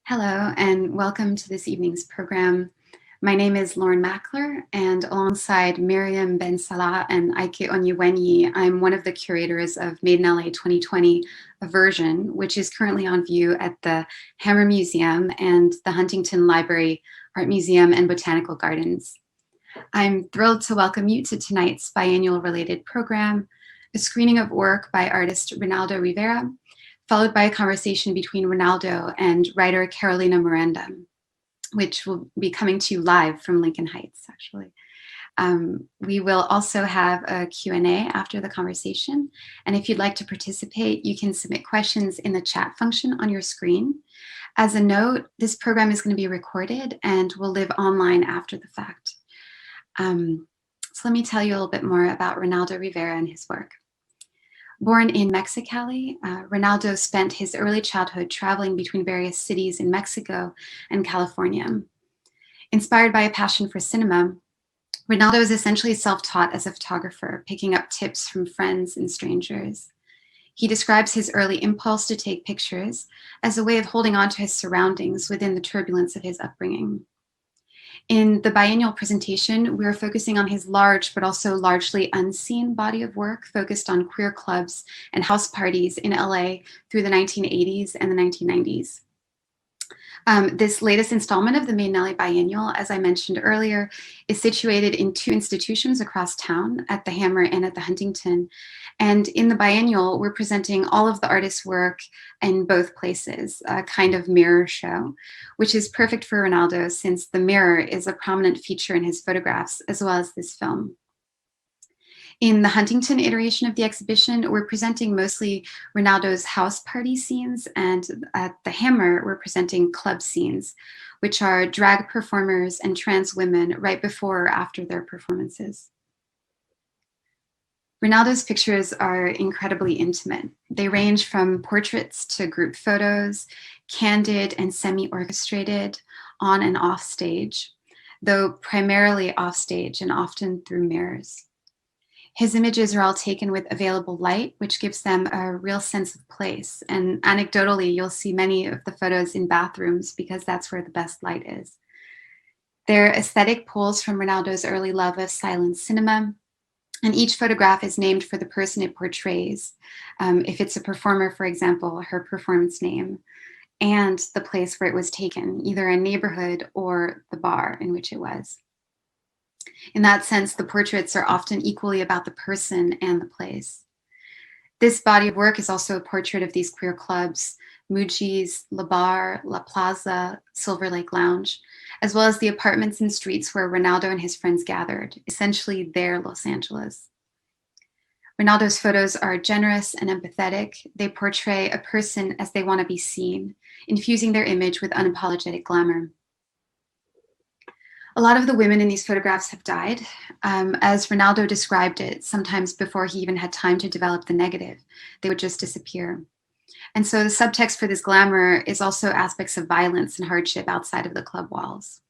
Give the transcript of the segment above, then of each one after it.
Hello, and welcome to this evening's program. My name is Lauren Mackler, and alongside Miriam Ben Salah and Ike Onyewenyi, I'm one of the curators of Made in LA 2020, A Version, which is currently on view at the Hammer Museum and the Huntington Library, Art Museum, and Botanical Gardens. I'm thrilled to welcome you to tonight's biannual related program, a screening of work by artist Reynaldo Rivera, followed by a conversation between Ronaldo and writer Carolina Miranda, which will be coming to you live from Lincoln Heights, actually. We will also have a Q&A after the conversation. And if you'd like to participate, you can submit questions in the chat function on your screen. As a note, this program is going to be recorded and will live online after the fact. So let me tell you a little bit more about Reynaldo Rivera and his work. Born in Mexicali, Reynaldo spent his early childhood traveling between various cities in Mexico and California. Inspired by a passion for cinema, Reynaldo is essentially self-taught as a photographer, picking up tips from friends and strangers. He describes his early impulse to take pictures as a way of holding on to his surroundings within the turbulence of his upbringing. In the biennial presentation, we are focusing on his large but also largely unseen body of work focused on queer clubs and house parties in LA through the 1980s and the 1990s. This latest installment of the Made in LA Biennial, as I mentioned earlier, is situated in two institutions across town, at the Hammer and at the Huntington. And in the biennial, we're presenting all of the artist's work in both places, a kind of mirror show, which is perfect for Ronaldo since the mirror is a prominent feature in his photographs, as well as this film. In the Huntington iteration of the exhibition, we're presenting mostly Ronaldo's house party scenes, and at the Hammer, we're presenting club scenes, which are drag performers and trans women right before or after their performances. Reynaldo's pictures are incredibly intimate. They range from portraits to group photos, candid and semi-orchestrated, on and off stage, though primarily off stage and often through mirrors. His images are all taken with available light, which gives them a real sense of place. And anecdotally, you'll see many of the photos in bathrooms because that's where the best light is. They're aesthetic pulls from Reynaldo's early love of silent cinema, and each photograph is named for the person it portrays. If it's a performer, for example, her performance name, and the place where it was taken, either a neighborhood or the bar in which it was. In that sense, the portraits are often equally about the person and the place. This body of work is also a portrait of these queer clubs, Muji's, La Bar, La Plaza, Silver Lake Lounge, as well as the apartments and streets where Ronaldo and his friends gathered, essentially their Los Angeles. Ronaldo's photos are generous and empathetic. They portray a person as they want to be seen, infusing their image with unapologetic glamour. A lot of the women in these photographs have died, as Ronaldo described it, sometimes before he even had time to develop the negative. They would just disappear. And so the subtext for this glamour is also aspects of violence and hardship outside of the club walls.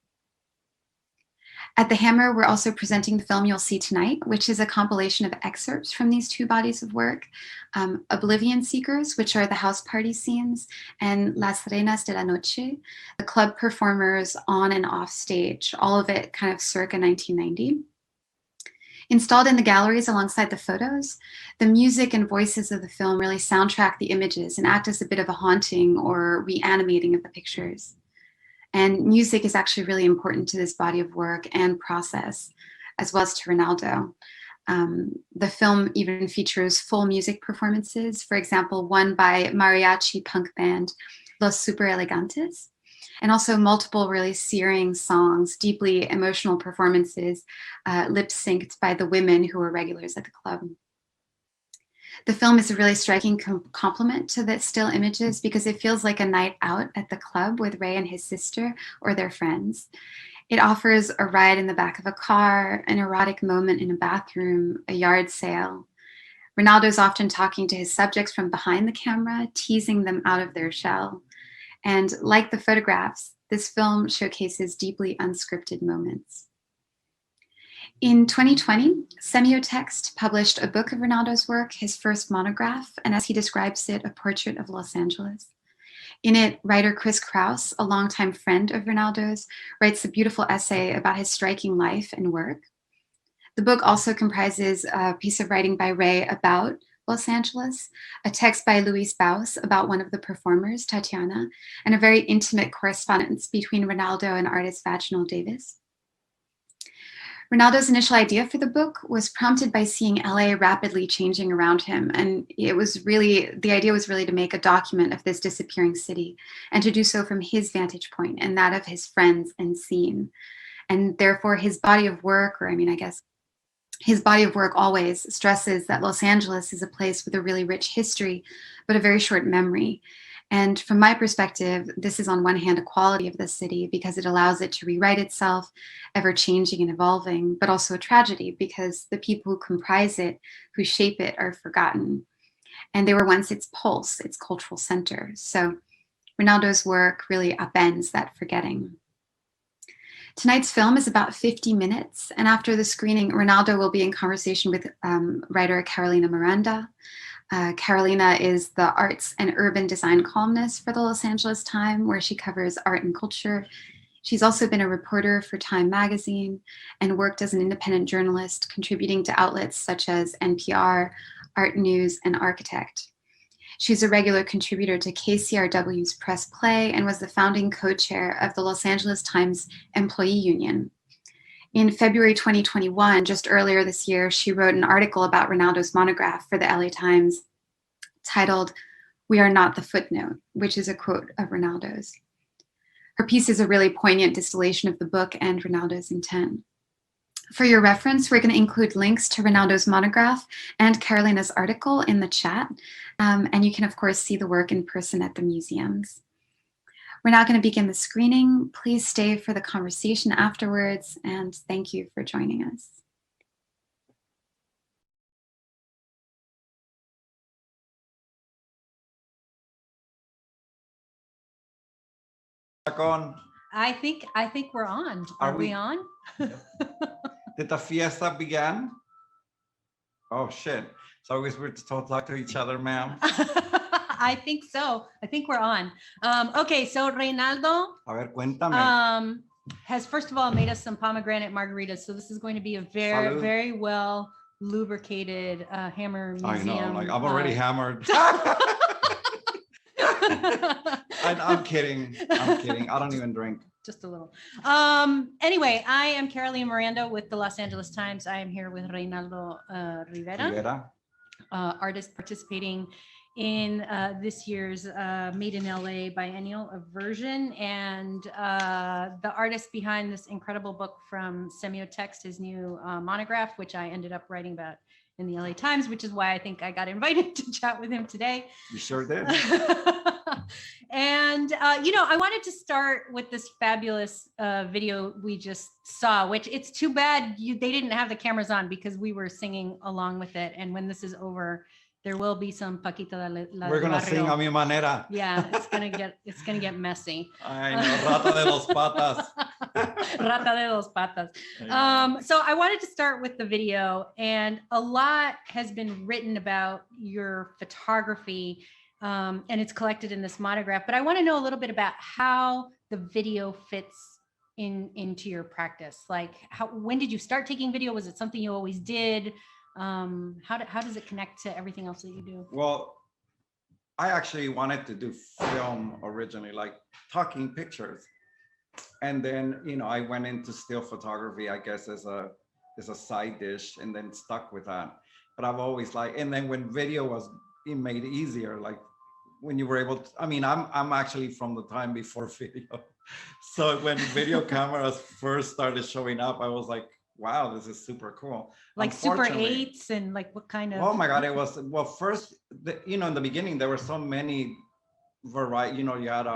At the Hammer, we're also presenting the film you'll see tonight, which is a compilation of excerpts from these two bodies of work, Oblivion Seekers, which are the house party scenes, and Las Reinas de la Noche, the club performers on and off stage, all of it kind of circa 1990. Installed in the galleries alongside the photos, the music and voices of the film really soundtrack the images and act as a bit of a haunting or reanimating of the pictures. And music is actually really important to this body of work and process, as well as to Ronaldo. The film even features full music performances, for example, one by mariachi punk band Los Super Elegantes, and also multiple really searing songs, deeply emotional performances, lip-synced by the women who were regulars at the club. The film is a really striking complement to the still images because it feels like a night out at the club with Ray and his sister or their friends. It offers a ride in the back of a car, an erotic moment in a bathroom, a yard sale. Ronaldo's often talking to his subjects from behind the camera, teasing them out of their shell. And like the photographs, this film showcases deeply unscripted moments. In 2020, Semiotext published a book of Ronaldo's work, his first monograph, and as he describes it, a portrait of Los Angeles. In it, writer Chris Kraus, a longtime friend of Ronaldo's, writes a beautiful essay about his striking life and work. The book also comprises a piece of writing by Ray about Los Angeles, a text by Luis Baus about one of the performers, Tatiana, and a very intimate correspondence between Reynaldo and artist Vaginal Davis. Ronaldo's initial idea for the book was prompted by seeing LA rapidly changing around him. And the idea was really to make a document of this disappearing city and to do so from his vantage point and that of his friends and scene. And therefore his body of work, his body of work always stresses that Los Angeles is a place with a really rich history, but a very short memory. And from my perspective, this is on one hand a quality of the city because it allows it to rewrite itself, ever changing and evolving, but also a tragedy because the people who comprise it, who shape it, are forgotten. And they were once its pulse, its cultural center. So Ronaldo's work really upends that forgetting. Tonight's film is about 50 minutes, and after the screening, Ronaldo will be in conversation with writer Carolina Miranda. Carolina is the arts and urban design columnist for the Los Angeles Times, where she covers art and culture. She's also been a reporter for Time magazine and worked as an independent journalist, contributing to outlets such as NPR, Art News, and Architect. She's a regular contributor to KCRW's Press Play and was the founding co-chair of the Los Angeles Times Employee Union. In February 2021, just earlier this year, she wrote an article about Ronaldo's monograph for the LA Times titled, "We Are Not the Footnote," which is a quote of Ronaldo's. Her piece is a really poignant distillation of the book and Ronaldo's intent. For your reference, we're going to include links to Ronaldo's monograph and Carolina's article in the chat. And you can, of course, see the work in person at the museums. We're now going to begin the screening. Please stay for the conversation afterwards, and thank you for joining us. I think we're on. Are we on? Did the fiesta begin? Oh shit. So we're to talk to each other, ma'am. I think so. I think we're on. Okay, so Reynaldo has first of all made us some pomegranate margaritas. So this is going to be a very well lubricated hammer museum. I know, like I'm already hammered. I'm kidding. I don't even drink. Just a little. Anyway, I am Carolina Miranda with the Los Angeles Times. I am here with Reynaldo Rivera, artist participating in this year's Made in LA biennial of version, and the artist behind this incredible book from Semiotext, his new monograph, which I ended up writing about in the LA Times, which is why I think I got invited to chat with him today. You sure did. And, I wanted to start with this fabulous video we just saw, which it's too bad they didn't have the cameras on because we were singing along with it. And when this is over, there will be some Paquita la We're going to sing a mi manera. Yeah, it's going to get messy. I know, rata de dos patas. Rata de dos patas. So I wanted to start with the video, and a lot has been written about your photography, and it's collected in this monograph, but I want to know a little bit about how the video fits into your practice. Like, when did you start taking video? Was it something you always did? How does it connect to everything else that you do? Well, I actually wanted to do film originally, like talking pictures. And then, I went into still photography, I guess, as a side dish, and then stuck with that. But I've always and then when video was made easier, like when you were able to, I'm actually from the time before video. So when video cameras first started showing up, I was like, wow, this is super cool. Like Super 8s and like what kind of? Oh my God, it was, well, first, in the beginning, there were so many variety, you had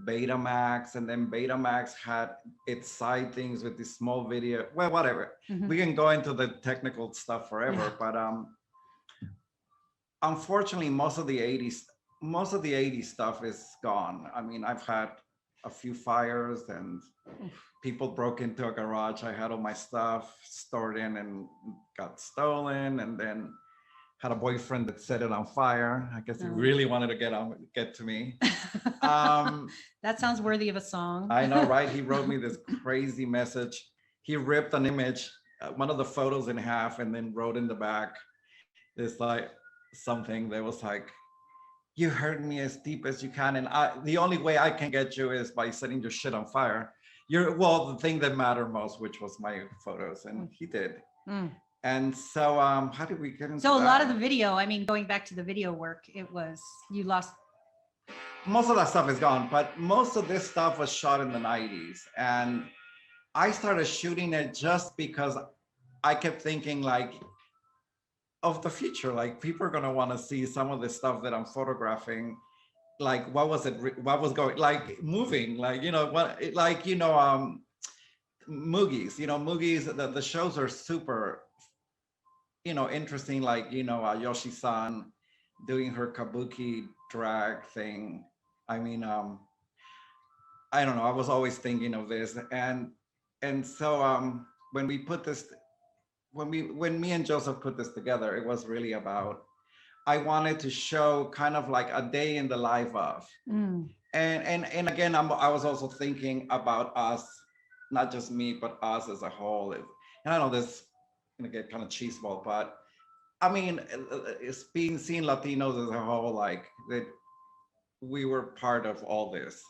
Betamax, and then Betamax had its side things with this small video, well, whatever. Mm-hmm. We can go into the technical stuff forever, but unfortunately, most of the 80s stuff is gone. I've had a few fires and people broke into a garage. I had all my stuff stored in and got stolen. And then had a boyfriend that set it on fire. I guess he really wanted to get to me. That sounds worthy of a song. I know, right? He wrote me this crazy message. He ripped an image, one of the photos in half, and then wrote in the back this like something that was like, you hurt me as deep as you can, and the only way I can get you is by setting your shit on fire. The thing that mattered most, which was my photos, and he did. And so how did we get into So a that? lot of the video, I mean, going back to the video work, it was, you lost. Most of that stuff is gone, but most of this stuff was shot in the 90s. And I started shooting it just because I kept thinking like of the future, like people are gonna want to see some of the stuff that I'm photographing. Like what was going, like moving, like, Moogies, Moogies, the shows are super, interesting, like, Yoshi-san doing her kabuki drag thing. I mean, I don't know, I was always thinking of this. And so when we put this, when me and Joseph put this together, it was really about, I wanted to show kind of like a day in the life of. And again, I was also thinking about us, not just me, but us as a whole. And I know this is gonna get kind of cheeseball, but I mean, it's seeing Latinos as a whole, like that we were part of all this.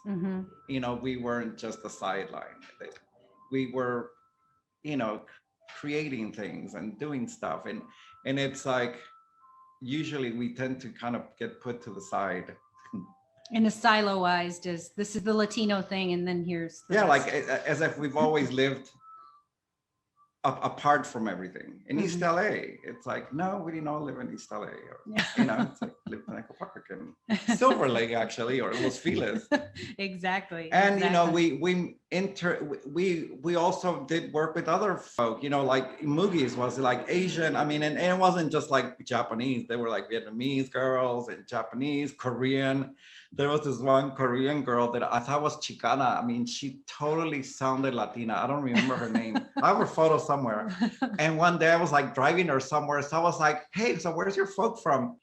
We weren't just a sideline. We were, creating things and doing stuff. And it's like, usually we tend to kind of get put to the side. In a silo-ized, as this is the Latino thing, and then here's the rest. Like as if we've always lived apart from everything. In East LA, it's like, no, we didn't all live in East LA. Or, it's like live in Echo Park and Silver Lake, actually, or Los Feliz. Exactly. And we also did work with other folk, like Moogies was like Asian. I mean, and it wasn't just like Japanese. They were like Vietnamese girls and Japanese, Korean. There was this one Korean girl that I thought was Chicana. I mean, she totally sounded Latina. I don't remember her name. I have her photo somewhere. And one day I was like driving her somewhere. So I was like, hey, so where's your folk from?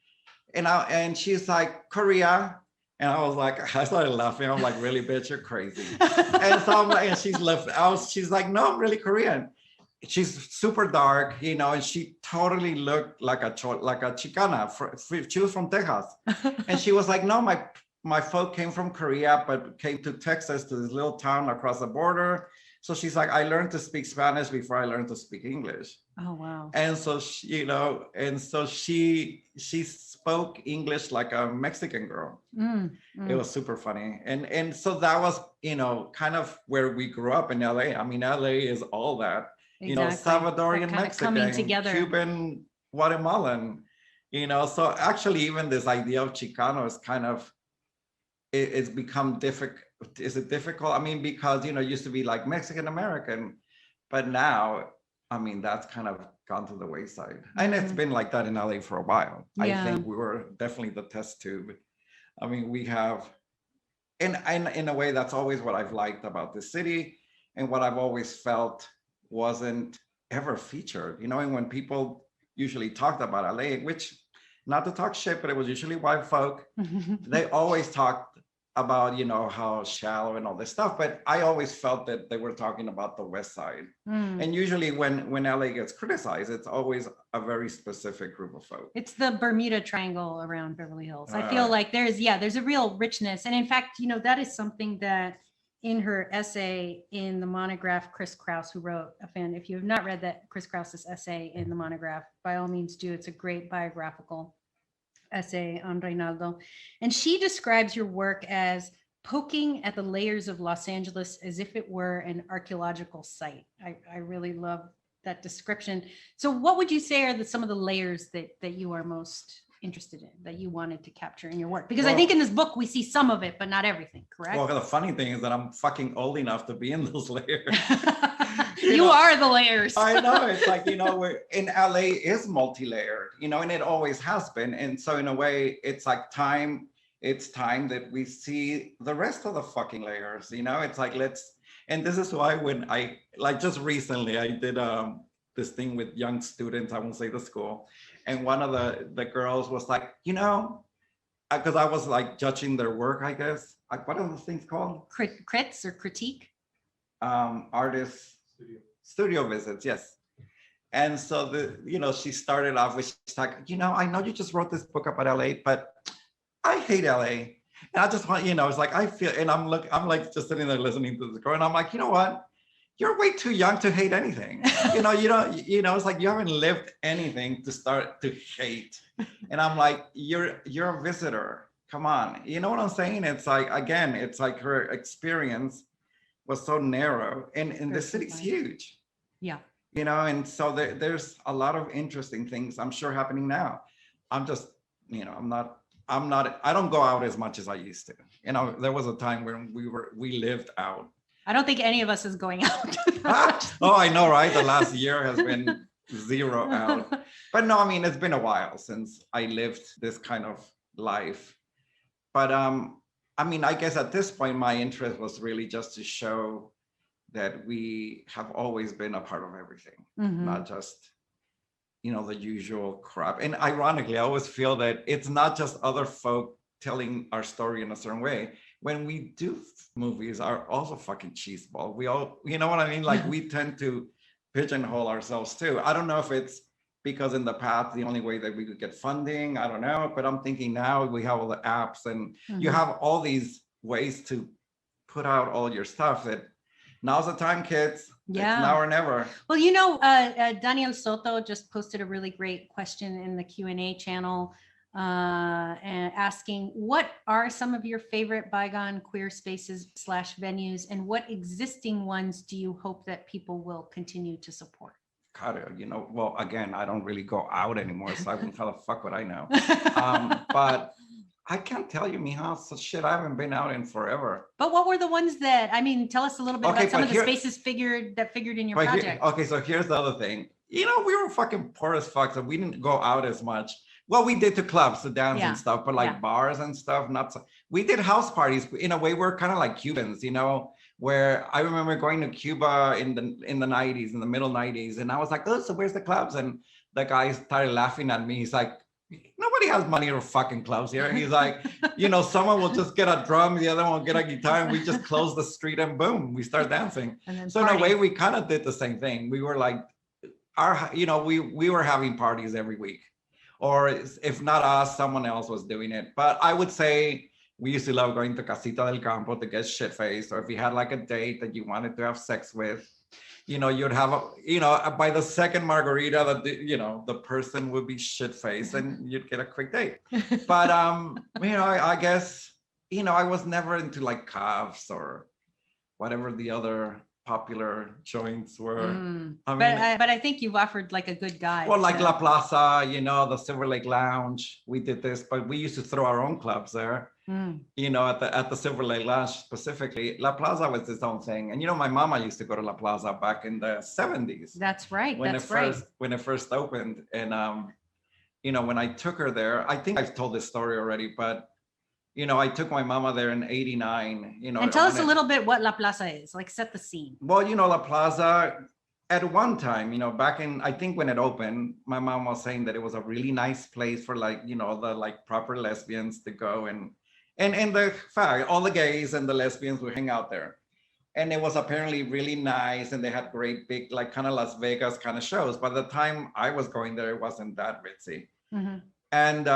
And she's like, Korea. And I was like, I started laughing. I'm like, really, bitch, you're crazy. And so I'm like, and she's left. She's like, no, I'm really Korean. She's super dark, and she totally looked like a Chicana. She was from Texas. And she was like, no, my folk came from Korea, but came to Texas, to this little town across the border. So she's like, I learned to speak Spanish before I learned to speak English. Oh, wow. And so, she spoke English like a Mexican girl. It was super funny. And so that was, kind of where we grew up in LA. I mean, LA is all that, exactly. Salvadorian, Mexican, coming together. Cuban, Guatemalan, so actually even this idea of Chicano is kind of, it's become difficult. Is it difficult? I mean, because, it used to be like Mexican American, but now, I mean, that's kind of gone to the wayside. And it's been like that in LA for a while. Yeah. I think we were definitely the test tube. I mean, we have, and in a way, that's always what I've liked about this city, and what I've always felt wasn't ever featured, and when people usually talked about LA, which, not to talk shit, but it was usually white folk, they always talked about, how shallow and all this stuff. But I always felt that they were talking about the West Side. And usually when LA gets criticized, it's always a very specific group of folk. It's the Bermuda Triangle around Beverly Hills. I feel like there's a real richness. And in fact, that is something that in her essay in the monograph, Chris Kraus, who wrote if you have not read that Chris Kraus's essay in the monograph, by all means do. It's a great biographical essay on Reynaldo. And she describes your work as poking at the layers of Los Angeles as if it were an archaeological site. I really love that description. So what would you say are some of the layers that you are most interested in, that you wanted to capture in your work? Because I think in this book, we see some of it, but not everything, correct? Well, the funny thing is that I'm fucking old enough to be in those layers. You are the layers. I know. It's like, we're in LA is multi-layered, and it always has been. And so in a way, it's like it's time that we see the rest of the fucking layers, it's like, and this is why when I, like just recently, I did this thing with young students, I won't say the school. And one of the girls was like, because I was like judging their work, I guess. Like, what are those things called? Crits or critique? Artist studio visits, yes. And so she started off with, she's like, I know you just wrote this book about LA, but I hate LA. And I just want, it's like, I feel, and I'm like just sitting there listening to this girl, and I'm like, you know what? You're way too young to hate anything. You don't, it's like you haven't lived anything to start to hate. And I'm like, you're a visitor. Come on. You know what I'm saying? It's like, again, it's like her experience was so narrow, and the city's huge. Yeah. And so there's a lot of interesting things I'm sure happening now. I'm just, I don't go out as much as I used to. There was a time when we lived out. I don't think any of us is going out. Oh, I know, right? The last year has been zero out. But no, I mean, it's been a while since I lived this kind of life. But I mean, I guess at this point, my interest was really just to show that we have always been a part of everything, not just, the usual crap. And ironically, I always feel that it's not just other folk telling our story in a certain way. When we do movies are also fucking cheeseball. We all, you know what I mean? Like we tend to pigeonhole ourselves too. I don't know if it's because in the past, the only way that we could get funding, I don't know, but I'm thinking now we have all the apps and you have all these ways to put out all your stuff that now's the time, kids. Yeah. It's now or never. Well, Daniel Soto just posted a really great question in the Q&A channel and asking, what are some of your favorite bygone queer spaces / venues, and what existing ones do you hope that people will continue to support? God, well, again, I don't really go out anymore, so how the fuck would I know? But I can't tell you, mija, so shit, I haven't been out in forever. But what were the ones that, tell us a little bit about some of the spaces figured in your project. So here's the other thing. We were fucking poor as fuck, so we didn't go out as much. Well, we did to clubs to dance and stuff, but like bars and stuff, not so. We did house parties. In a way, we're kind of like Cubans, where I remember going to Cuba in the 90s, in the middle 90s. And I was like, oh, so where's the clubs? And the guy started laughing at me. He's like, nobody has money for fucking clubs here. He's like, someone will just get a drum, the other one will get a guitar, and we just close the street and boom, we start dancing. So in a way, we kind of did the same thing. We were like, we were having parties every week. Or if not us, someone else was doing it. But I would say we used to love going to Casita del Campo to get shit-faced. Or if you had like a date that you wanted to have sex with, you'd have by the second margarita, the person would be shit-faced and you'd get a quick date. But, I guess, I was never into like Cavs or whatever the other popular joints were. But I think you've offered like a good guide. Well, like La Plaza, the Silver Lake Lounge, we did this, but we used to throw our own clubs there. At the Silver Lake Lounge specifically. La Plaza was its own thing. And my mama used to go to La Plaza back in the 70s. That's right. When it first opened. And when I took her there, I think I've told this story already, but I took my mama there in 89, And tell us a little bit what La Plaza is, like set the scene. Well, La Plaza, at one time, back in, I think when it opened, my mom was saying that it was a really nice place for like, the like proper lesbians to go and the fact, all the gays and the lesbians would hang out there. And it was apparently really nice. And they had great big, like kind of Las Vegas kind of shows. By the time I was going there, it wasn't that ritzy. And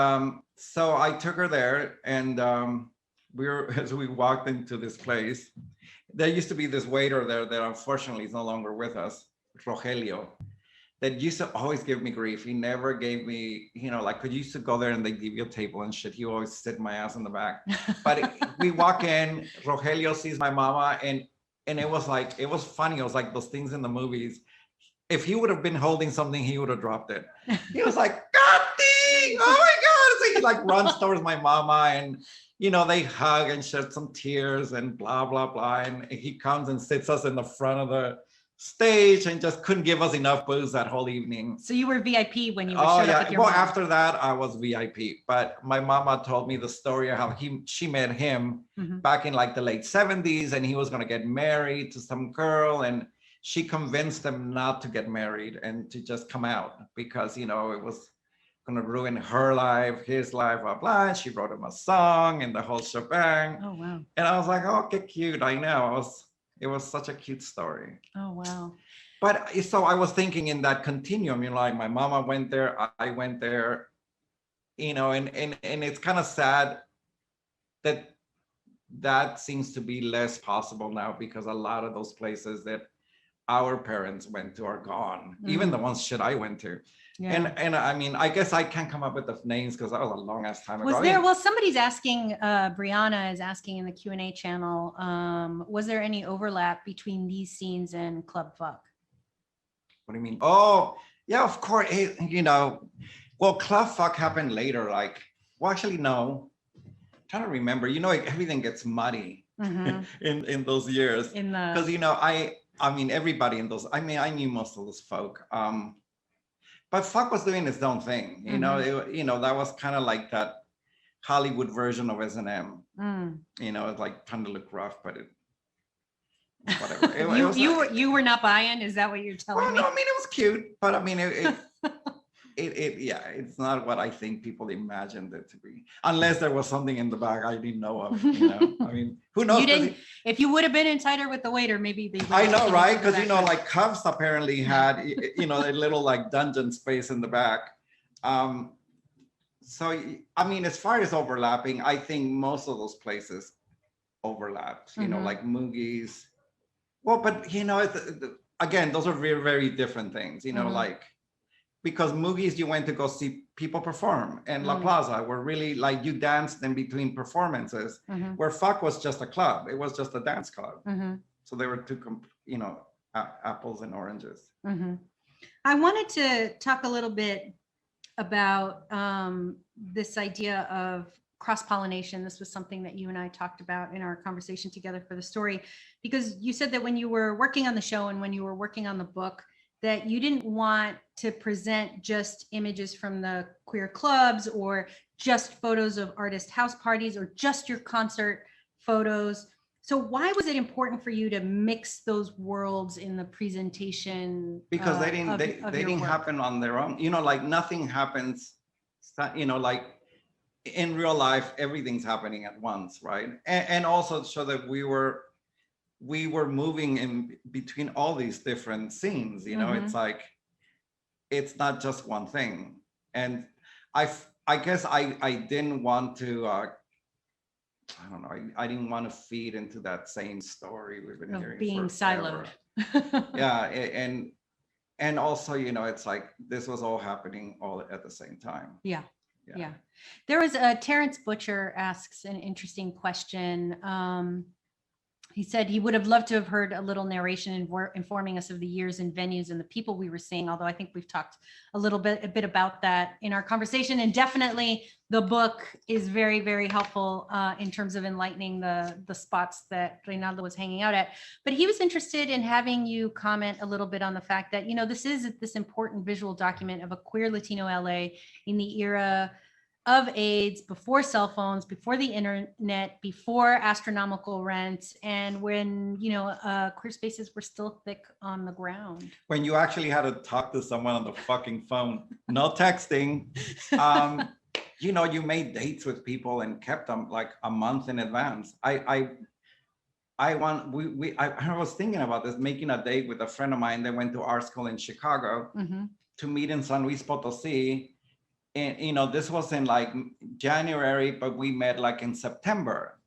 so I took her there, and as we walked into this place, there used to be this waiter there that unfortunately is no longer with us, Rogelio, that used to always give me grief. He never gave me, like, we used to go there and they give you a table and shit. He always sit my ass in the back. But we walk in, Rogelio sees my mama, and it was like, it was funny. It was like those things in the movies. If he would have been holding something, he would have dropped it. He was like, God dang, oh my God. So he like runs towards my mama, and, they hug and shed some tears and blah, blah, blah. And he comes and sits us in the front of the stage and just couldn't give us enough booze that whole evening. So you were VIP when you showed up with your mom. After that, I was VIP. But my mama told me the story of how she met him back in like the late 70s, and he was going to get married to some girl, and she convinced them not to get married and to just come out because, you know, it was going to ruin her life, his life, blah, blah. And she wrote him a song and the whole shebang. Oh, wow. And I was like, oh, okay, cute. I know. It was such a cute story. Oh, wow. But so I was thinking in that continuum, you know, like my mama went there, I went there, you know, and it's kind of sad that seems to be less possible now because a lot of those places that our parents went to are gone, even the ones shit I went to. Yeah. And I mean, I guess I can't come up with the names because that was a long ass time ago. Was there, well, somebody's asking, Brianna is asking in the Q&A channel, was there any overlap between these scenes and Club Fuck? What do you mean? Oh, yeah, of course. You know, well, Club Fuck happened later. Like, well, actually, no. I'm trying to remember. You know, everything gets muddy in those years. Because, you know, I mean, everybody in those, I mean, I knew most of those folk. But Fuck was doing its own thing. You know, you know, that was kind of like that Hollywood version of S&M. You know, it's like trying to look rough, but whatever. You were not buying? Is that what you're telling me? No, I mean, it was cute, but I mean, yeah, it's not what I think people imagined it to be, unless there was something in the back I didn't know of. You know, I mean, who knows? You didn't. If you would have been in tighter with the waiter, maybe they. I know, right? Because you know, like Cubs apparently had, you know, a little like dungeon space in the back. So I mean, as far as overlapping, I think most of those places overlapped. You know, like Moogie's. Well, but you know, again, those are very, very different things. You know, like. Because Moogie's, you went to go see people perform, and La Plaza were really like you danced in between performances. Where Fuck was just a club; it was just a dance club. So they were two, you know, apples and oranges. I wanted to talk a little bit about this idea of cross-pollination. This was something that you and I talked about in our conversation together for the story, because you said that when you were working on the show and when you were working on the book, that you didn't want to present just images from the queer clubs or just photos of artist house parties or just your concert photos. So why was it important for you to mix those worlds in the presentation? Because they didn't happen on their own. You know, like nothing happens, you know, like in real life, everything's happening at once, right? And also so that we were moving in between all these different scenes, you know, it's like, it's not just one thing. And I guess I didn't want to, I don't know, I didn't want to feed into that same story we've been hearing being siloed. Yeah, and also, you know, it's like, this was all happening all at the same time. Yeah. There was Terrence Butcher asks an interesting question. He said he would have loved to have heard a little narration informing us of the years and venues and the people we were seeing, although I think we've talked a bit about that in our conversation. And definitely the book is very, very helpful in terms of enlightening the spots that Reynaldo was hanging out at. But he was interested in having you comment a little bit on the fact that, you know, this is this important visual document of a queer Latino LA in the era of AIDS, before cell phones, before the internet, before astronomical rent, and when, you know, queer spaces were still thick on the ground. When you actually had to talk to someone on the fucking phone, no texting. You know, you made dates with people and kept them like a month in advance. I was thinking about this, making a date with a friend of mine that went to art school in Chicago to meet in San Luis Potosí. And, you know, this was in like January, but we met like in September.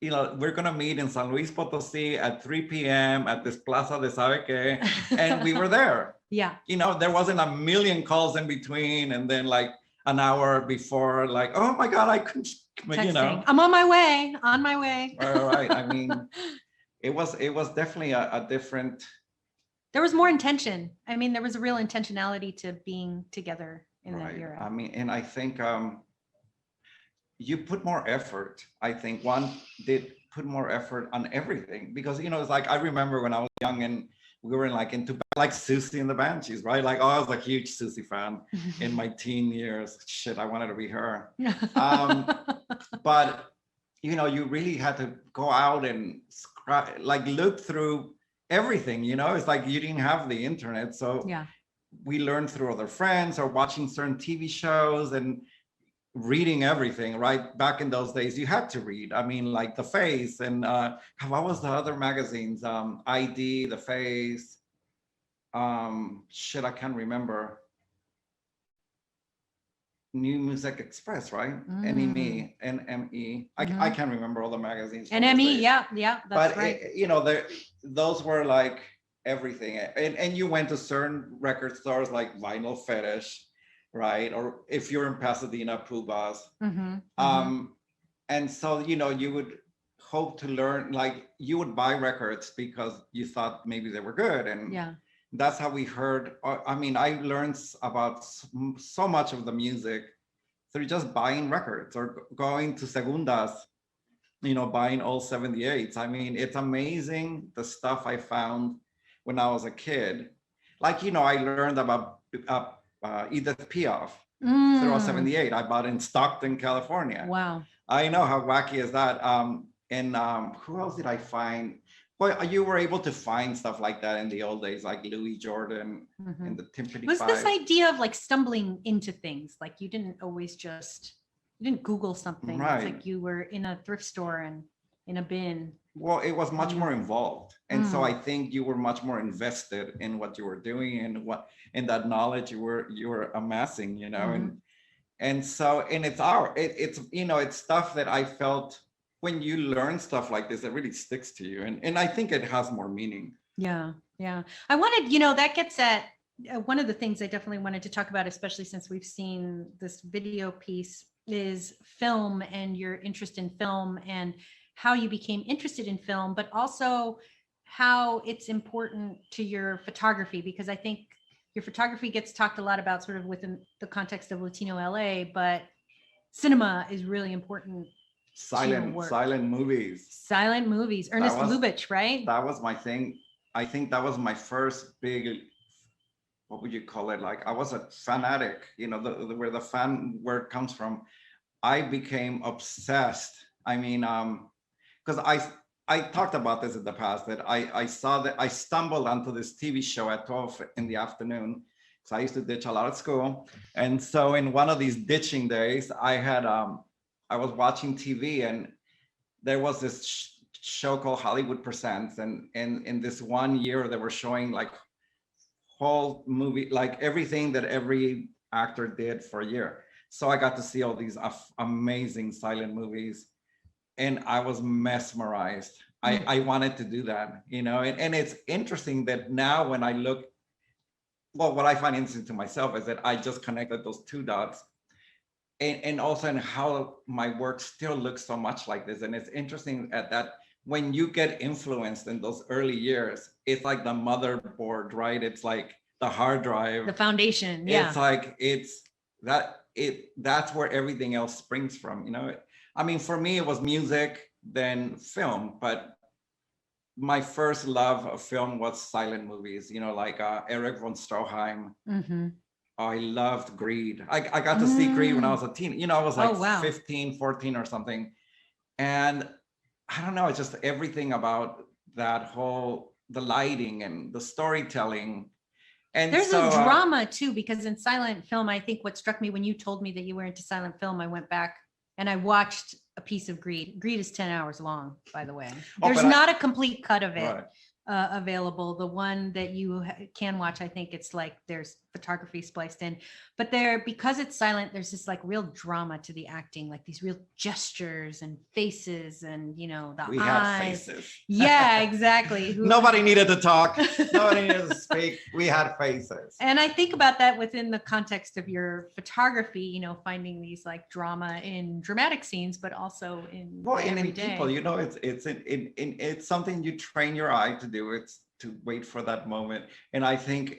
You know, we're going to meet in San Luis Potosí at 3 p.m. at this Plaza de Sabe Que, and we were there. Yeah. You know, there wasn't a million calls in between. And then like an hour before, like, oh my God, I couldn't, you know. I'm on my way, All right. I mean, it was definitely a different. There was more intention. I mean, there was a real intentionality to being together in that era. I mean, and I think you put more effort. I think one did put more effort on everything because, you know, it's like, I remember when I was young and we were into like Susie and the Banshees, right? Like, oh, I was a huge Susie fan in my teen years. Shit, I wanted to be her. But, you know, you really had to go out and look through everything, it's like you didn't have the internet. So Yeah. we learned through other friends or watching certain TV shows and reading everything, right? Back in those days, you had to read. I mean, like The Face and what was the other magazines? ID, The Face, I can't remember. New Music Express, right? NME, NME. I can't remember all the magazines. NME, yeah, that's but right. those were like everything. And you went to certain record stores like Vinyl Fetish, right? Or if you're in Pasadena, Pubas. And so, you would hope to learn, like you would buy records because you thought maybe they were good. And that's how we heard. I mean, I learned about so much of the music through just buying records or going to segundas, buying all 78s. I mean, it's amazing the stuff I found when I was a kid. Like, I learned about Edith Piaf through a 78. I bought in Stockton, California. Wow. I know, how wacky is that? And who else did I find? Well, you were able to find stuff like that in the old days, like Louis Jordan and the Timpani Was Five. this idea of like stumbling into things, like you didn't Google something. Right. It's like you were in a thrift store and in a bin. Well, it was much more involved. And so I think you were much more invested in what you were doing and that knowledge you were amassing, and so, and it's stuff that I felt when you learn stuff like this, it really sticks to you. And I think it has more meaning. Yeah. I wanted, that gets at one of the things I definitely wanted to talk about, especially since we've seen this video piece, is film and your interest in film and how you became interested in film, but also how it's important to your photography, because I think your photography gets talked a lot about sort of within the context of Latino LA, but cinema is really important. Silent movies. Ernest Lubitsch, right? That was my thing. I think that was my first big, what would you call it? Like I was a fanatic, where the fan word comes from. I became obsessed. I mean, because I talked about this in the past, that I saw that I stumbled onto this TV show at 12 in the afternoon. So I used to ditch a lot of school. And so in one of these ditching days, I was watching TV and there was this show called Hollywood Presents. And in this one year, they were showing like whole movie, like everything that every actor did for a year. So I got to see all these amazing silent movies and I was mesmerized. I wanted to do that, and it's interesting that now when I look, well, what I find interesting to myself is that I just connected those two dots. And also in how my work still looks so much like this. And it's interesting at that when you get influenced in those early years, it's like the motherboard, right? It's like the hard drive. The foundation, yeah. It's like, that's where everything else springs from, I mean, for me, it was music, then film, but my first love of film was silent movies, like Erich von Stroheim. I loved Greed. I got to see Greed when I was a teen. I was like 15, 14 or something. And I don't know, it's just everything about that the lighting and the storytelling. And there's a drama too, because in silent film, I think what struck me when you told me that you were into silent film, I went back and I watched a piece of Greed. Greed is 10 hours long, by the way. There's not a complete cut of it available. The one that you can watch, I think it's like there's photography spliced in, but because it's silent, there's this like real drama to the acting, like these real gestures and faces and the we eyes. Had faces. Yeah, exactly. Nobody needed to talk. Nobody needed to speak. We had faces. And I think about that within the context of your photography, finding these like drama in dramatic scenes, but also in everyday. People, it's something you train your eye to do. It's to wait for that moment. And I think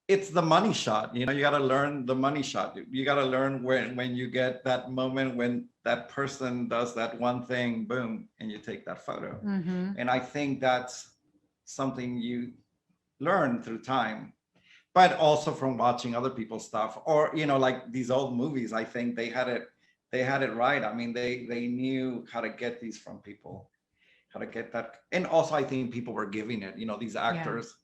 it's the money shot. You got to learn the money shot. You got to learn when you get that moment when that person does that one thing, boom, and you take that photo. And I think that's something you learn through time, but also from watching other people's stuff, or like these old movies. I think they had it right. I mean, they knew how to get these from people, how to get that. And also, I think people were giving it. These actors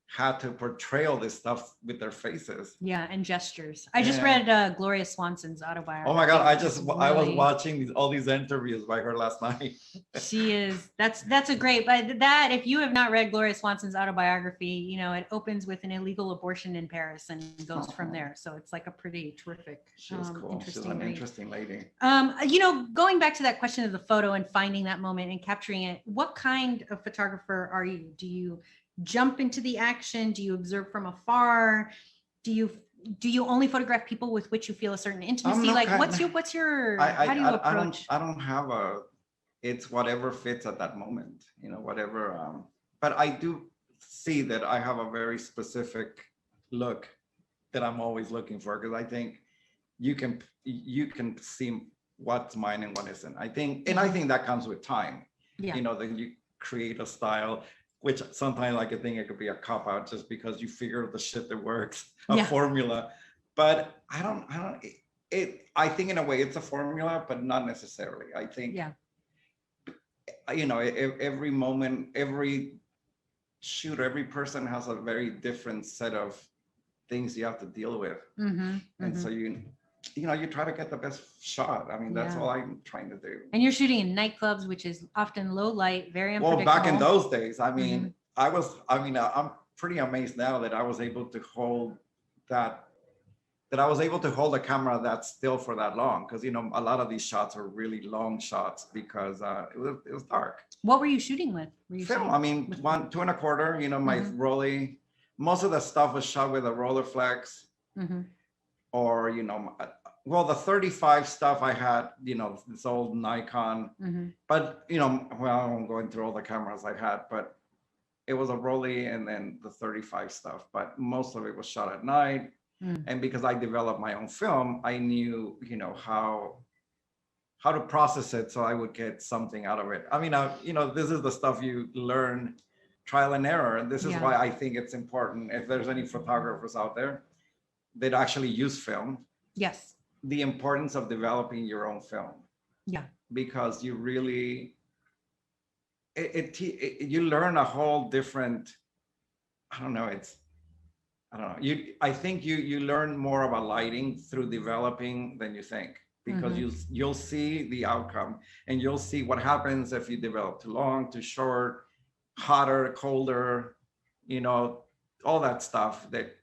had to portray all this stuff with their faces. Yeah, and gestures. I just read Gloria Swanson's autobiography. Oh my God, I was watching all these interviews by her last night. She is, that's a great, but that, if you have not read Gloria Swanson's autobiography, it opens with an illegal abortion in Paris and goes from there. So it's like a pretty terrific, she was cool. She's an interesting lady. Going back to that question of the photo and finding that moment and capturing it, what kind of photographer are you? Do you jump into the action? Do you observe from afar? Do you only photograph people with which you feel a certain intimacy? Like, what's your how do you approach? I don't have it's whatever fits at that moment, whatever. But I do see that I have a very specific look that I'm always looking for, because I think you can see what's mine and what isn't. I think that comes with time. Yeah. Then you create a style, which sometimes I could think it could be a cop out just because you figure the shit that works, a formula. But I think in a way it's a formula, but not necessarily. I think, every moment, every shooter, every person has a very different set of things you have to deal with. And so you try to get the best shot. I mean, that's all I'm trying to do. And you're shooting in nightclubs, which is often low light, very unpredictable. Well, back in those days, I mean, I'm pretty amazed now that I was able to hold a camera that still for that long. Because, a lot of these shots are really long shots because it was dark. What were you shooting with? Film. I mean, 2 1/4, my Rolly. Most of the stuff was shot with a Rolleiflex. Or, the 35 stuff I had, this old Nikon, but, I won't go into all the cameras I had, but it was a Rolly and then the 35 stuff, but most of it was shot at night. And because I developed my own film, I knew, how to process it so I would get something out of it. I mean, this is the stuff you learn trial and error. And this is why I think it's important, if there's any photographers out there that actually use film. Yes. The importance of developing your own film. Yeah. Because you really, you learn a whole different, I think you learn more about lighting through developing than you think, because you'll see the outcome and you'll see what happens if you develop too long, too short, hotter, colder, all that stuff that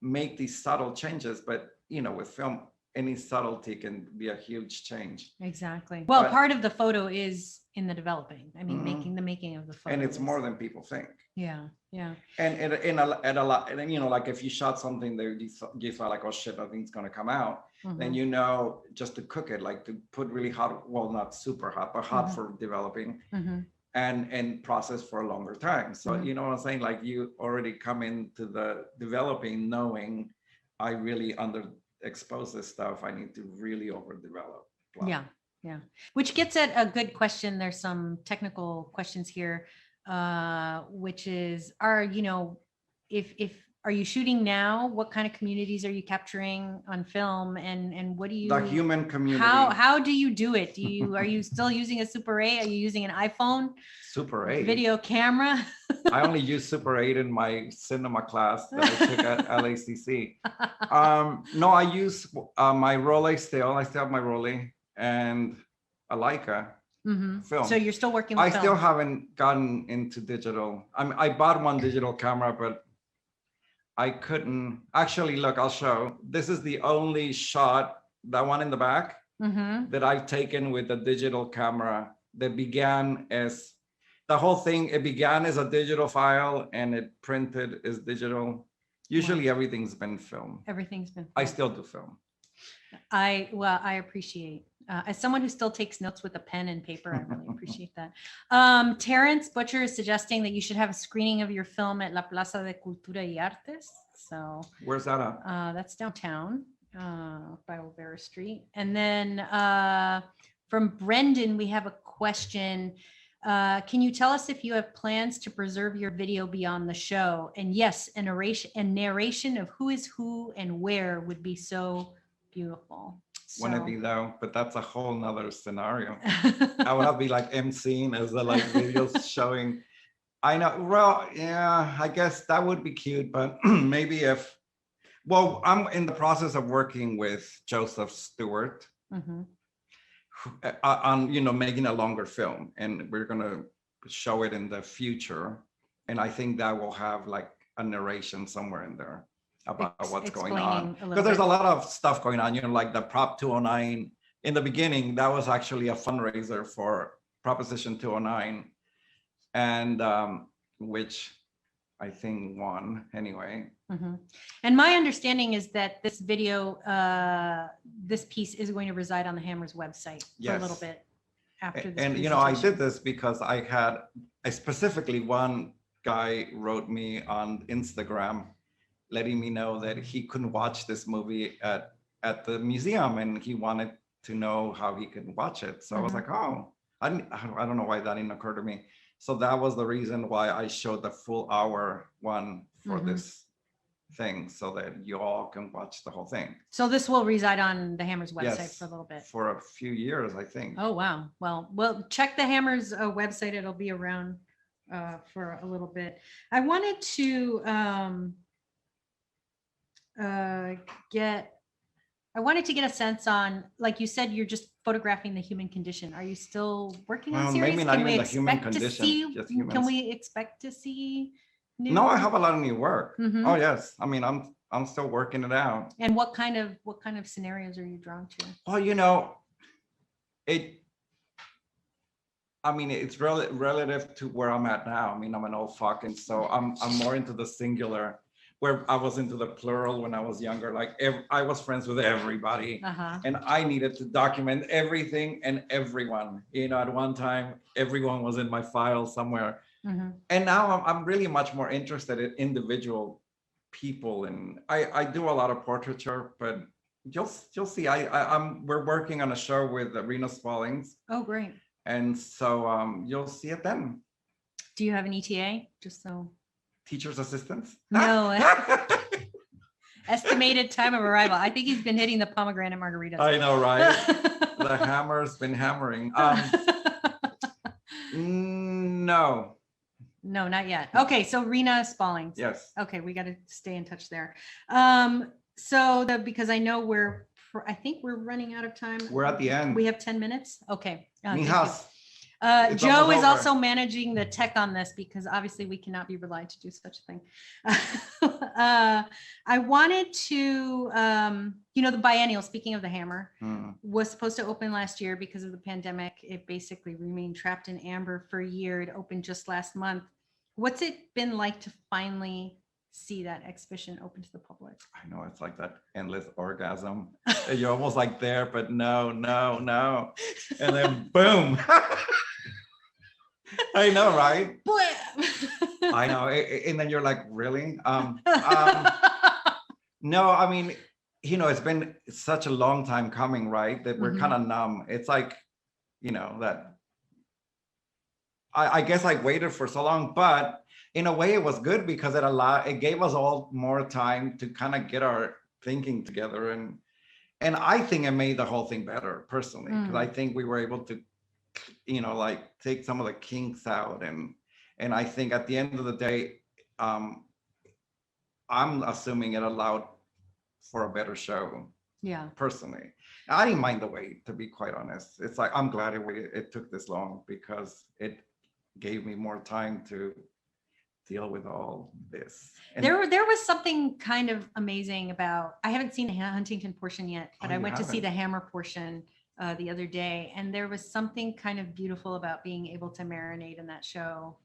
make these subtle changes. But with film, any subtlety can be a huge change. Exactly. Well, part of the photo is in the developing. I mean, making of the photo. And it's more than people think. Yeah. And at a lot, and then like if you shot something that you thought like, oh shit, nothing's gonna come out, then just to cook it, like to put really hot, well, not super hot, but hot for developing. And process for a longer time. So you know what I'm saying? Like you already come into the developing knowing I really underexpose this stuff. I need to really overdevelop. Yeah. Which gets at a good question. There's some technical questions here, which is, are you shooting now? What kind of communities are you capturing on film? And what do you? The human community. How do you do it? Are you still using a Super 8? Are you using an iPhone? Super 8. Video camera? I only use Super 8 in my cinema class that I took at LACC. No, I use my Rolleiflex still. I still have my Rolleiflex and a Leica film. So you're still working with I film. still haven't gotten into digital. I bought one digital camera, but I couldn't actually. Look, I'll show. This is the only shot, that one in the back, that I've taken with a digital camera that began as the whole thing. It began as a digital file and it printed as digital. Usually everything's been film. Everything's been film. I still do film. I appreciate, as someone who still takes notes with a pen and paper, I really appreciate that. Terrence Butcher is suggesting that you should have a screening of your film at La Plaza de Cultura y Artes. So where's that at? That's downtown by Olvera Street. And then from Brendan, we have a question. Can you tell us if you have plans to preserve your video beyond the show? And yes, a narration of who is who and where would be so beautiful. want to be though, but that's a whole nother scenario. I would have to be like emceeing as the like videos showing. I know. Well, yeah, I guess that would be cute, but maybe if. Well, I'm in the process of working with Joseph Stewart on making a longer film, and we're gonna show it in the future, and I think that will have like a narration somewhere in there about what's going on, because there's a lot of stuff going on, like the Prop 209 in the beginning. That was actually a fundraiser for Proposition 209, and which I think won anyway. And my understanding is that this video, this piece is going to reside on the Hammer's website for a little bit after this. And I did this because I specifically one guy wrote me on Instagram letting me know that he couldn't watch this movie at the museum, and he wanted to know how he could watch it. So I was like, oh, I don't know why that didn't occur to me. So that was the reason why I showed the full hour one for this thing, so that you all can watch the whole thing. So this will reside on the Hammer's website for a little bit. For a few years, I think. Oh, wow. Well, check the Hammer's website. It'll be around for a little bit. I wanted to get a sense on, like you said, you're just photographing the human condition. Are you still working on series? Maybe not even the human condition, just humans. Can we expect to see new? No, I have a lot of new work. Oh yes, I mean I'm still working it out. And what kind of scenarios are you drawn to? Well, it's relative to where I'm at now. I mean, I'm an old fuck, and so I'm more into the singular, where I was into the plural when I was younger. Like I was friends with everybody, and I needed to document everything and everyone. At one time, everyone was in my file somewhere. And now I'm really much more interested in individual people, and I do a lot of portraiture, but you'll see. We're working on a show with Reinas. Oh, great! And so you'll see it then. Do you have an ETA? Just so. Teacher's assistants? No. Estimated time of arrival. I think he's been hitting the pomegranate margaritas. I know, right? The hammer's been hammering. No, not yet. Okay, so Rena Spallings. Yes. Okay, we got to stay in touch there. Because I know I think we're running out of time. We're at the end. We have 10 minutes. Okay. Joe is also managing the tech on this, because obviously we cannot be relied to do such a thing. I wanted to, the biennial, speaking of the Hammer, was supposed to open last year. Because of the pandemic, it basically remained trapped in amber for a year. It opened just last month. What's it been like to finally see that exhibition open to the public? I know, it's like that endless orgasm. You're almost like there, but no. And then boom. I know, right? I know. And then you're like, really? No, I mean, it's been such a long time coming, right? That we're kind of numb. It's like, that I guess I waited for so long, but in a way it was good, because it gave us all more time to kind of get our thinking together. And I think it made the whole thing better personally, because I think we were able to, take some of the kinks out. And I think at the end of the day, I'm assuming it allowed for a better show. Yeah. Personally, I didn't mind the wait, to be quite honest. It's like, I'm glad it took this long, because it gave me more time to deal with all this. And there was something kind of amazing about, I haven't seen the Huntington portion yet, but I went to see the Hammer portion the other day, and there was something kind of beautiful about being able to marinate in that show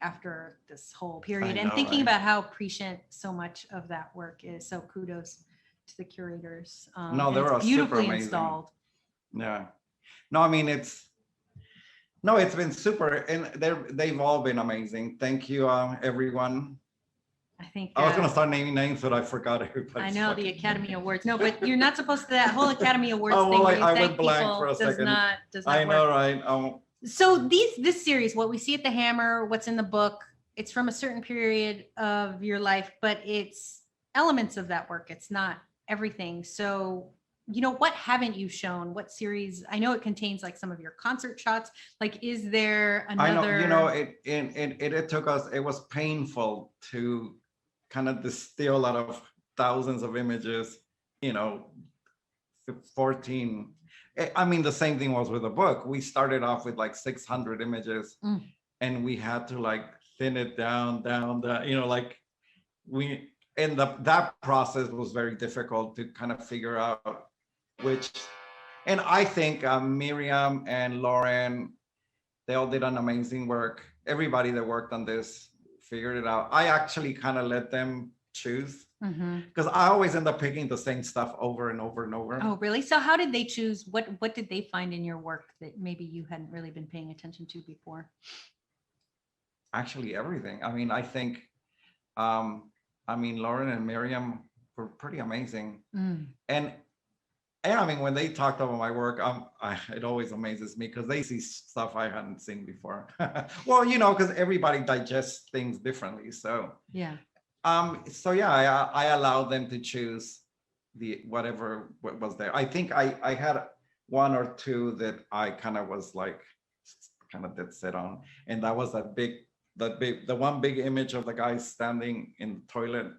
after this whole period, and thinking about how prescient so much of that work is. So kudos to the curators. No, they were beautifully super amazing. Installed. Yeah. No, I mean, it's been super, and they've all been amazing. Thank you, everyone. I think I was going to start naming names, but I forgot everybody. I know the Academy Awards. No, but you're not supposed to. That whole Academy Awards thing. Where I went blank for a second. Does not I know, work. right? Oh. So this series, what we see at the Hammer, what's in the book, it's from a certain period of your life, but it's elements of that work. It's not everything. So what haven't you shown? What series? I know it contains like some of your concert shots. Like, is there another? I know, it took us, it was painful to kind of distill out of thousands of images, 14. I mean, the same thing was with the book. We started off with like 600 images and we had to like thin it down, like that process was very difficult to kind of figure out and I think Miriam and Lauren, they all did an amazing work. Everybody that worked on this figured it out. I actually kind of let them choose because I always end up picking the same stuff over and over and over. Oh, really? So how did they choose? What did they find in your work that maybe you hadn't really been paying attention to before? Actually, everything. I mean, I think, Lauren and Miriam were pretty amazing. And I mean, when they talked about my work, it always amazes me because they see stuff I hadn't seen before. Well, because everybody digests things differently. So yeah. I allowed them to choose whatever was there. I think I had one or two that I kind of was like kind of dead set on, and that was the one big image of the guy standing in the toilet.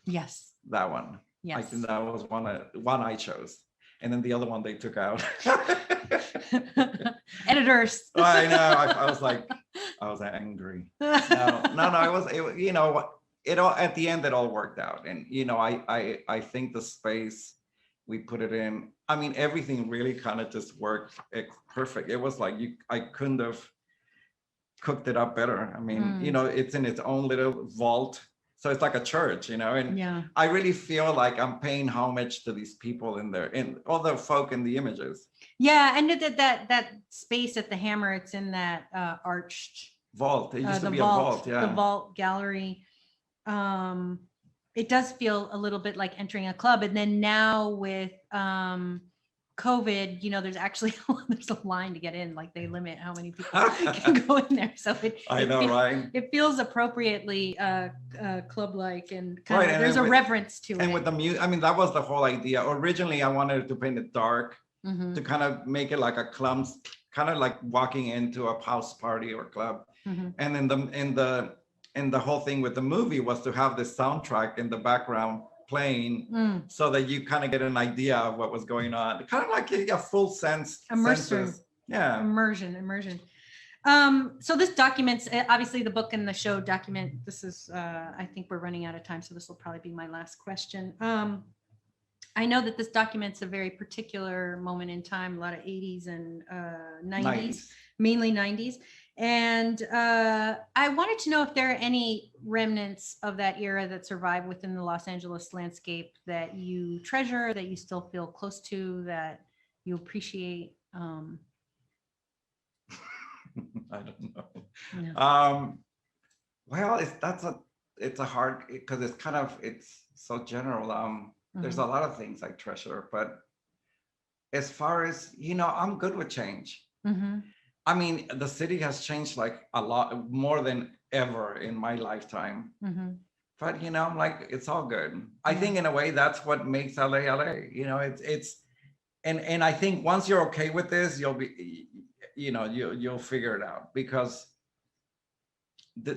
Yes. That one. Yes. I think that was one I chose. And then the other one they took out. Editors. I know. I was angry. No. It all at the end it all worked out, and I think the space we put it in. I mean, everything really kind of just worked perfect. It was like I couldn't have cooked it up better. I mean, it's in its own little vault. So it's like a church, and yeah. I really feel like I'm paying homage to these people in there and all the folk in the images. Yeah, and that space at the Hammer, it's in that arched vault. It used to be a vault, yeah. The vault gallery. It does feel a little bit like entering a club. And then now with COVID, there's a line to get in. Like they limit how many people can go in there. So right? It feels appropriately club-like and right, there's a reverence to it. And with the music, I mean, that was the whole idea. Originally, I wanted to paint it dark to kind of make it like a club, kind of like walking into a house party or club. And then the whole thing with the movie was to have this soundtrack in the background playing so that you kind of get an idea of what was going on, kind of like a full sense immersion. Yeah, immersion. So this documents, obviously the book and the show document. This is I think we're running out of time, so this will probably be my last question. I know that this documents a very particular moment in time, a lot of 80s and 90s, mainly 90s. And I wanted to know if there are any remnants of that era that survive within the Los Angeles landscape that you treasure, that you still feel close to, that you appreciate. I don't know. No. Well, it's a hard, because it's so general. There's a lot of things I treasure, but as far as, I'm good with change. I mean, the city has changed like a lot more than ever in my lifetime. But I'm like, it's all good. I think in a way that's what makes LA. And I think once you're okay with this, you'll be, you'll figure it out, because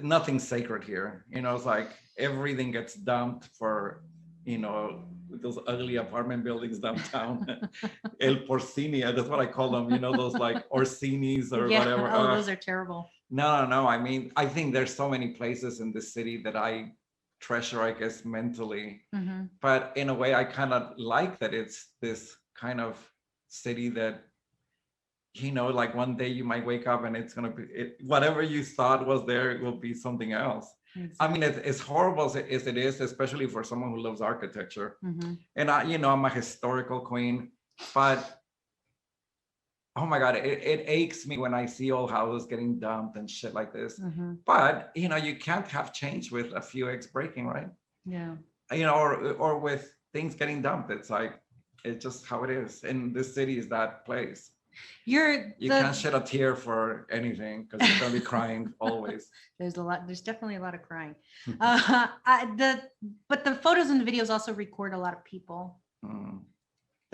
nothing's sacred here. It's like everything gets dumped for, those ugly apartment buildings downtown. El Porcini, that's what I call them, those like Orsini's or whatever. Oh, those are terrible. No. I mean, I think there's so many places in this city that I treasure, I guess, mentally. But in a way, I kind of like that it's this kind of city that, like one day you might wake up and it's going to be, whatever you thought was there, it will be something else. Exactly. I mean, it's horrible as it is, especially for someone who loves architecture. And I'm a historical queen, but oh my God, it aches me when I see old houses getting dumped and shit like this. But you can't have change with a few eggs breaking, right? Yeah. Or with things getting dumped. It's like, it's just how it is. And this city is that place. You can't shed a tear for anything, because you're gonna be crying always. There's definitely a lot of crying. But the photos and the videos also record a lot of people.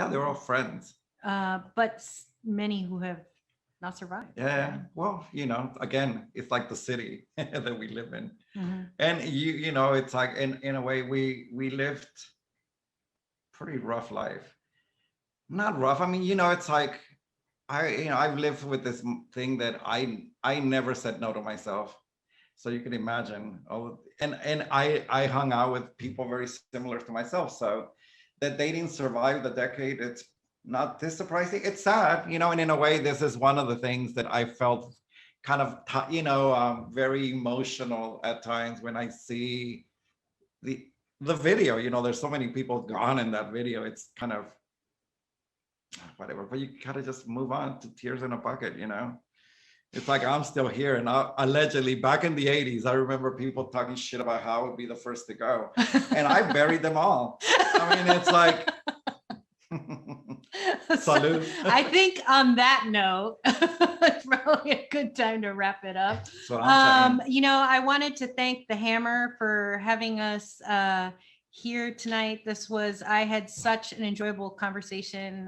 Yeah, they're all friends. But many who have not survived. Yeah. Well, again, it's like the city that we live in. Mm-hmm. And it's like in a way we lived pretty rough life. Not rough. I mean, it's like I've lived with this thing that I never said no to myself. So you can imagine. And I hung out with people very similar to myself. So that they didn't survive the decade, it's not this surprising. It's sad, and in a way, this is one of the things that I felt kind of, very emotional at times when I see the video. There's so many people gone in that video. It's kind of whatever, but you gotta just move on to tears in a bucket. It's like I'm still here, and allegedly back in the 80s, I remember people talking shit about how I would be the first to go, and I buried them all. I mean, it's like salute. I think on that note, it's probably a good time to wrap it up. So I wanted to thank the Hammer for having us here tonight. I had such an enjoyable conversation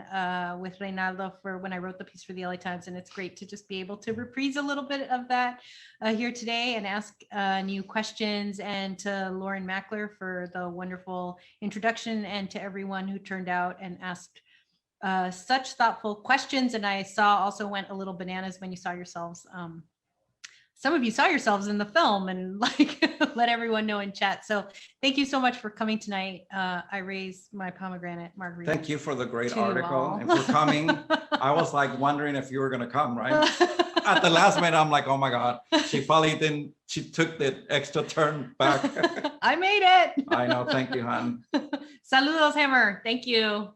with Reynaldo for when I wrote the piece for the LA Times, and it's great to just be able to reprise a little bit of that here today and ask new questions, and to Lauren Mackler for the wonderful introduction, and to everyone who turned out and asked such thoughtful questions. And I also went a little bananas when you saw yourselves. Some of you saw yourselves in the film and let everyone know in chat. So thank you so much for coming tonight. I raised my pomegranate margarita. Thank you for the great article and for coming. I was like wondering if you were going to come, right? At the last minute, I'm like, oh my God, she took the extra turn back. I made it. I know. Thank you, hon. Saludos, Hammer. Thank you.